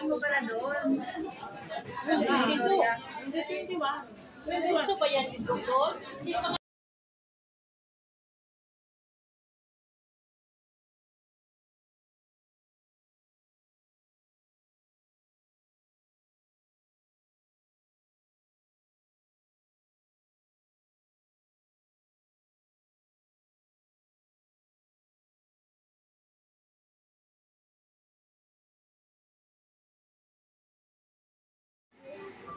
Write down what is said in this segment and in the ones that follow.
Pagdating mo pala doon. Hindi 21. So ba yan dito doon? Hindi naman.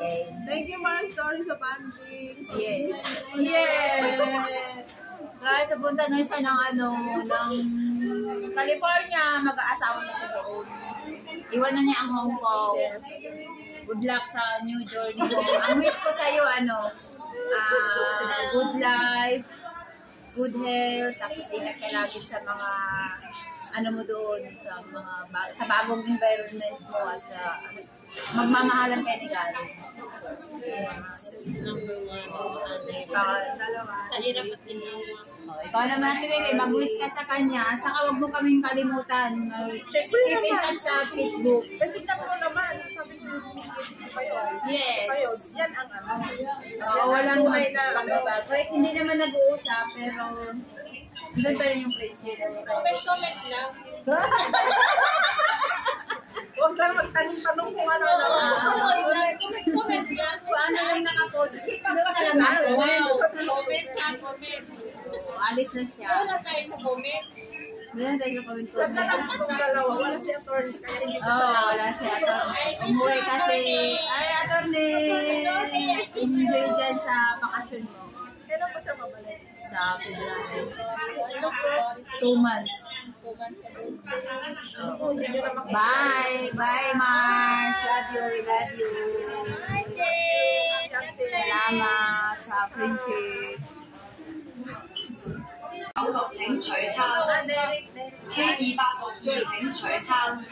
Okay. Thank you, Mars. Stories of Andring. Yes. Yeah. Guys, punta na siya ng ng California. Mag-aasawa na siya doon. Iwan na niya ang Hong Kong. Good luck sa new journey mo. Ang wish ko sa'yo, good life, good health, tapos ingat ka lagi sa mga mo doon, sa bagong environment mo at sa magmamahalan kayo ni Gary. Yes. Number 1. Sa hirap at ginawa. Ikaw naman si Bebe, mag-wish ka sa kanya. At saka huwag mo kaming kalimutan. Keep in touch sa Facebook. Pero tignan mo naman. Sabi ko, kayo. Yes. Yan ang Oo, walang magbabago. Hindi naman nag-uusap, pero doon pa rin yung friendship. Comment lang. Huwag lang magtanong kung ano. Comment lang. Kung ano yung nakapost, doon ka lang ako. Comment lang. Alis na siya. Wala tayo sa comment. Doon tayo sa comment. Itong dalawa, wala si attorney. Kaya hindi ko wala si attorney. Umuwi kasi, attorney, enjoy dyan sa bakasyon mo. Kailan pa siya mabalik? Sa February. 2 months. 2 months siya doon. Bye! Bye, Mars! Love you, we love you. Hi, Jane! Salamat sa friendship. 請取餐 K262 請取餐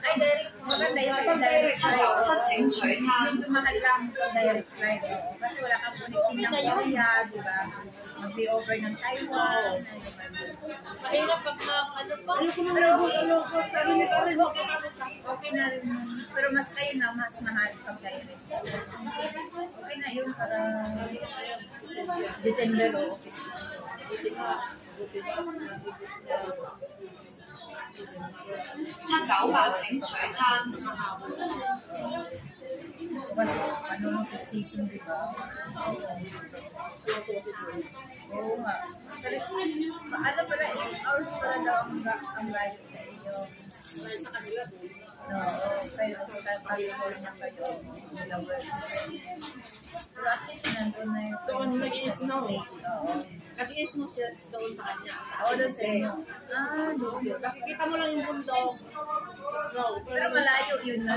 Ay, Derek, maganda yung direct flight. 797請取餐 Medyo mahal lang yung direct flight. Kasi wala kang connecting ng Korea, di ba? Mag-over ng Taiwan. Mahirap pag pa. Pero okay na rin. Pero mas kayo na, mas mahal pag direct. Okay na yun para December o okay.798請取餐 Kasi fixation, di ba? Oo nga. Ano pala, 8 hours pala daw ang ride sa inyo. Sa kanila doon. Oo, kayo sa California kayo. Pero at least nandun na yung Doon nag-i-snow. Oo. Nag-i-snow siya doon sa kanya. Doon sa inyo. Doon. Nakikita mo lang yung bundok. Snow. Pero malayo yun na.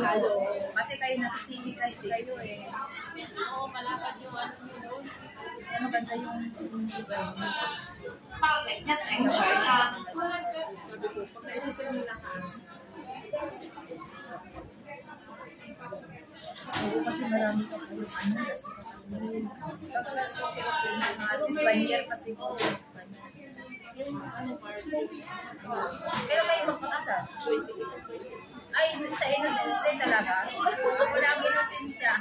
Kasi kayo nasa city kasi kayo eh. Oo, malapad yung doon. Kaya maganda yung lugar. 801請取餐 Sabi ko, pag naisipin mo lahat. Oo, kasi marami pa po yung kasi at least 1 year kasi po. Pero kayo magpakasal? Ay, sa innocence day talaga? Wala ang innocence siya.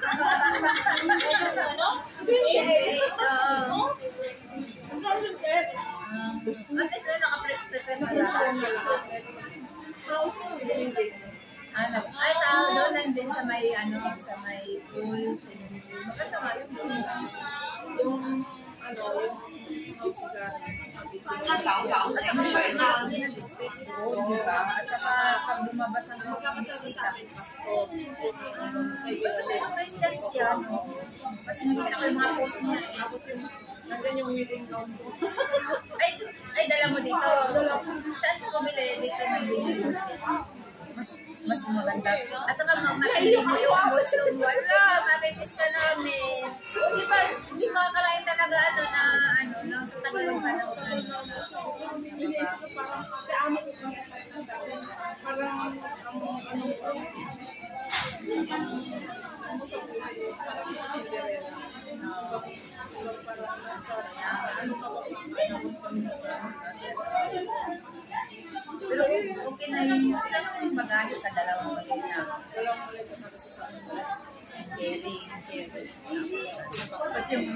At least naka-prepare na lahat. House building. Ay, sa doon lang din sa may, sa may pool. Maganda nga yun. Yung house garden. 799請取餐 Hindi na displace doon, di ba? At saka pag lumabas ang mga bisita. Kasi yung Christians yan, no? Kasi nakita ko yung mga post niya. Tapos yung nandyan yung meeting ground ko. Ay, dala mo dito. Saan mo bumili dito ng binili? Mas maganda. At saka makinig mo yung Boston. Wala, mamimiss ka namin. O, di ba makakalain talaga na sa tagal ng panahon. Iniisip ko parang, kasi amo ko parang, sa buhay, parang Cinderella. Pero okay na yung bagahe ka dalawang ulit. Dalawang malay kasama sa amin. caring. Tapos yung,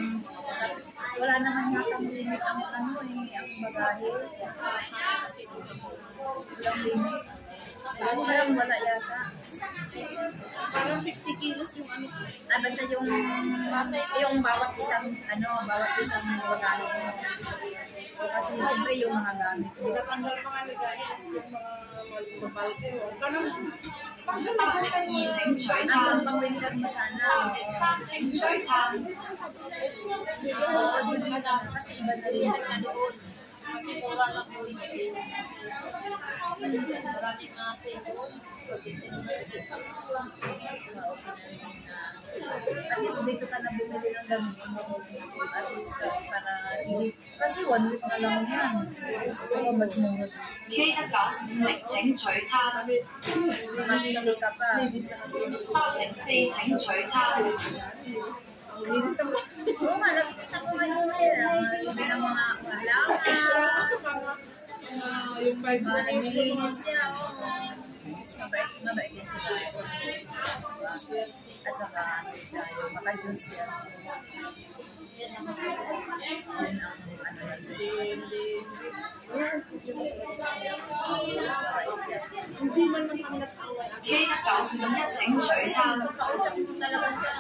wala naman yatang limit ang ano eh, ang bagahe. Walang limit. Parang wala yata. Parang 50 kilos yung ano. Basta yung bawat isang, bawat isang bagahe mo. Kasi siyempre yung mga gamit mo. Natanggal mga ligaya yung mga mabalde. Ganun. 二請取 Ang 餐， pang-winter mo sana. 三請取餐， Oo, kasi iba na rin. na doon. Kasi mura lang doon. Maraming mga sale doon. At least dito ka na bumili ng damit. At least para hindi. Kasi 1 week na lang yan. So, mas mura. K1950請取餐， Mas hindi ka pa. 804請取餐， Oo nga, nakikita ko ngayon sila. Hindi ng mga halaman. Yung 5 Mga naglilinis siya. Mabait din sila. At saka, maka-juice siya. Yun ang Hindi man lang kami nag-away. K951請取餐， Kausap ko talaga siya.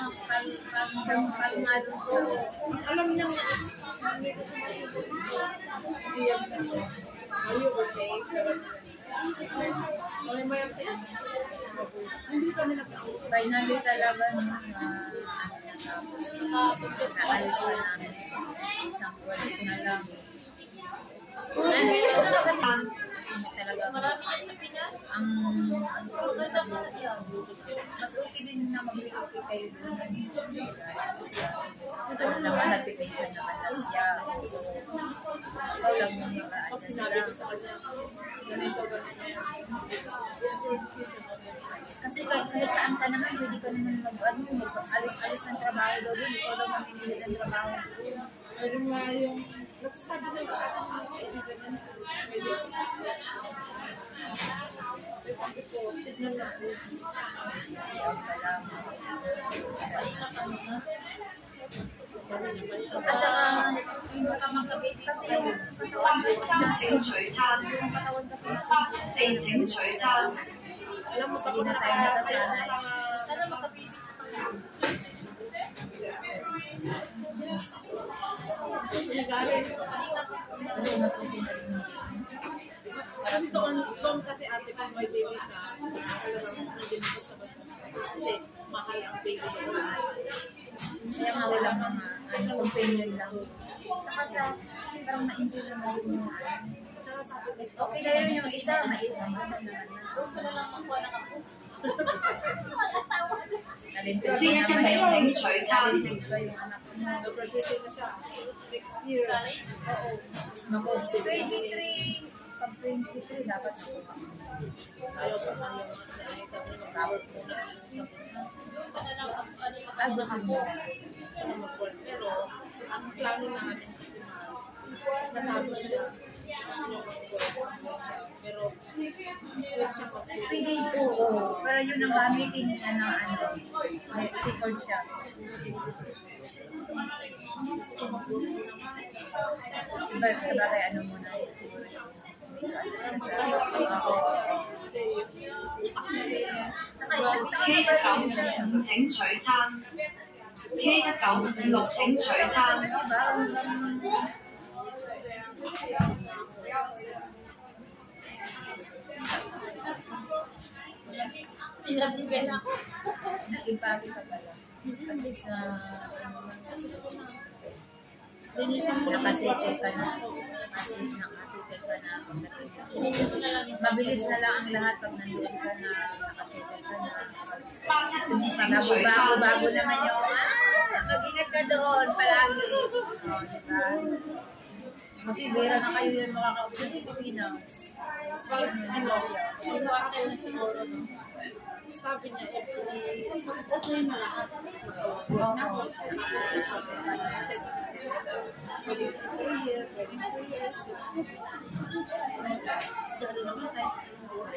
Kalmado siya. Alam niya nga. Hindi yan na. Are you okay? Pero may siya. Hindi kami nag-away. Finally talaga naalis ka namin. Isang oras na lang. Kasi talaga Marami yan sa Pinas. ang Maganda ka na yan. mas okay din na mag-okay kayo doon. Ano naman, nag-pension naman na siya. Ikaw lang yung Pag sinabi ko sa kanya, ganito, ganito. It's your decision. kasi kahit saan ka naman, hindi ka naman mag-alis-alis ng trabaho daw doon. Ikaw daw mamimili ng trabaho. Pero nga yung nagsasabi na yung ating mga kaibigan na pwede. Sabi ko, signal na po. Siyaw ka lang. Pahinga kami na. At saka, hindi ka magka-baby kasi yung katawan kasi 813請取餐， yung katawan kasi 814請取餐， Alam mo, hindi na tayo nasasanay. Sana magka-baby pa kayo. Pinagaling. Pahinga ka. Kasi mas okay na rin. Kasi doon kasi ate kung may baby ka, talagang hindi mo basta-basta. Kasi mahal ang baby mo. Kaya nga walang mga companion lang. Saka sa parang ma-enjoy na rin yung Tsaka sabi ko, okay na yun yung isa, isa naman na. Doon ka na lang makuha ng ako. Talented先pa naman請yung取餐， talented pa yung anak mo. nag-graduate na siya next year. College? Oo. Naku, 23, pag 23 dapat nakuha. Ayaw pa man yung siya. Sabi niya, mag-work muna. Doon ka na lang ano ka pa Ah, ng gusto ako. mo. Siya na mag-work. Pero, ang plano namin kasi mas, natapos siya. Gusto niya mag-work. Pero, pwede siya mag-work. Pwede po, pero yun ang gamitin niya na may record siya. Sabagay ano muna, siguro yung Kasi yung saka yung K1955請取餐，K1956請取餐， Tinabigan ako. nag-impake ka pala. At least, linisan ko nakasettle ka na. Nakasettle ka na pagdating mo. Inisip ko na lang yung Mabilis na lang ang lahat pag nandun ka na, nakasettle ka na. 812請取餐， Bago naman yung, mag-ingat ka doon palagi. Diba? Kasi vera na kayo yan makakaupo sa Pilipinas. ano, yung quarter na siguro. No? sabi niya, okay na lahat. Huwag na ako. Pwede 3 years, pwede 2 years. Kasi naman kahit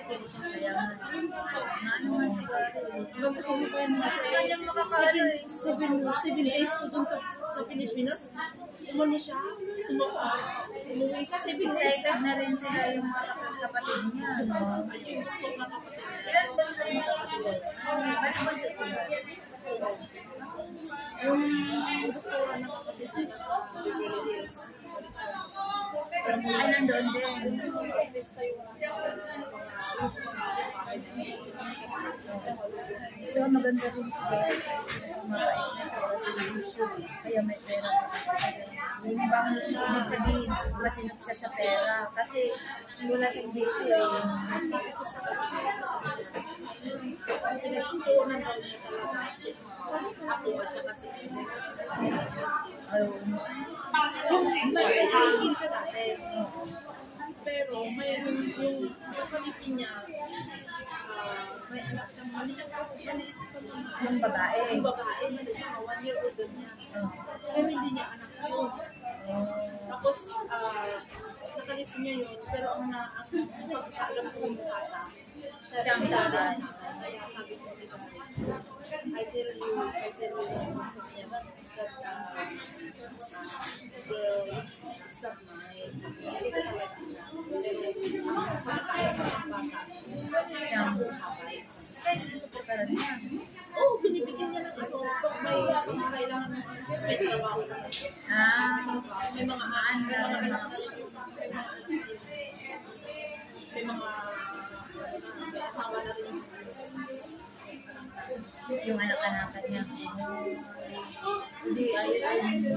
pwede siya Kaya nga, ano nga siguro Bago pa yung mga Mas nga niyang makakalo eh. 7 days ko dun sa Pilipinas. Umano siya. Umuwi siya 7 days. Excited na rin sila yung mga kapatid niya. Ilan ba sila yung kapatid? Ano ba sila? Yung doktora na kapatid niya sa Beverly Hills. Ay, nandoon din. So, maganda rin sila. Mabait na siya. Kaya may pera pa. Yung bang ibig sabihin, masinap siya sa pera. Kasi wala siyang issue eh. Sabi ko sa pinagtutunan daw niya talaga kasi ako at saka si Ayun. Nag-Philippines siya dati. Pero mayroon yung kapatid niya, may anak siyang maliit pa Yung babae. yung babae, maliit na 1 year old niya. Pero hindi niya anak yun. Tapos, nakalipin niya yun, pero ang pagkakaalam ko yung bata, siya ang dadan. Kaya sabi ko nila, I tell you, sabi niya, that girl, it's not mine. Hindi ko talaga ang pagkakaalam ng bata. Siyang kahit suportaran niya. Oo, binibigyan niya ng ano, pag may kailangan ng may trabaho sa kanya. May mga may asawa na rin. Yung anak-anakan niya. Hindi, ayun.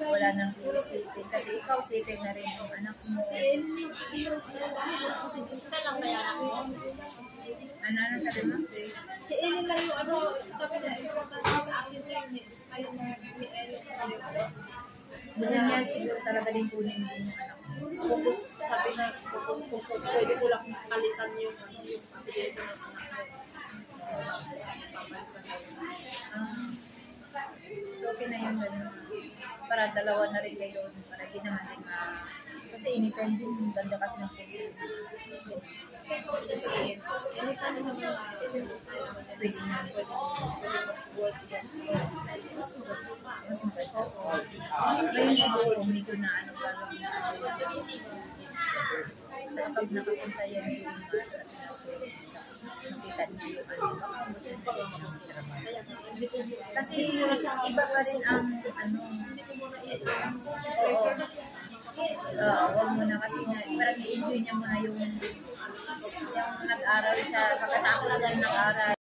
Wala nang iisipin. Kasi ikaw, sitin na rin yung anak mo. Isa lang ba yan ako? Ano sabi mo? Si Ellen lang yung ano, sabi niya, importante sa akin kayo ni Ellen. Gusto niya siguro talaga din kunin din yung anak mo. Focus, sabi na, kung pwede ko lang palitan yung apelido ng anak ko. Okay na yung gano'n. Para dalawa na rin kayo. Para di naman din kasi anytime din, ganda kasi ng puso. Kasi, anytime naman Pwede na. work yan. Mas maganda. Ngayon siguro kung medyo na ano pa lang. Sa kapag nakapunta yan yung Mars at nakita niyo yung ano. Kasi iba pa rin ang ano. Wag mo na kasi parang i-enjoy niya muna yung nag-aral siya. Pagkatapos na nag-aral.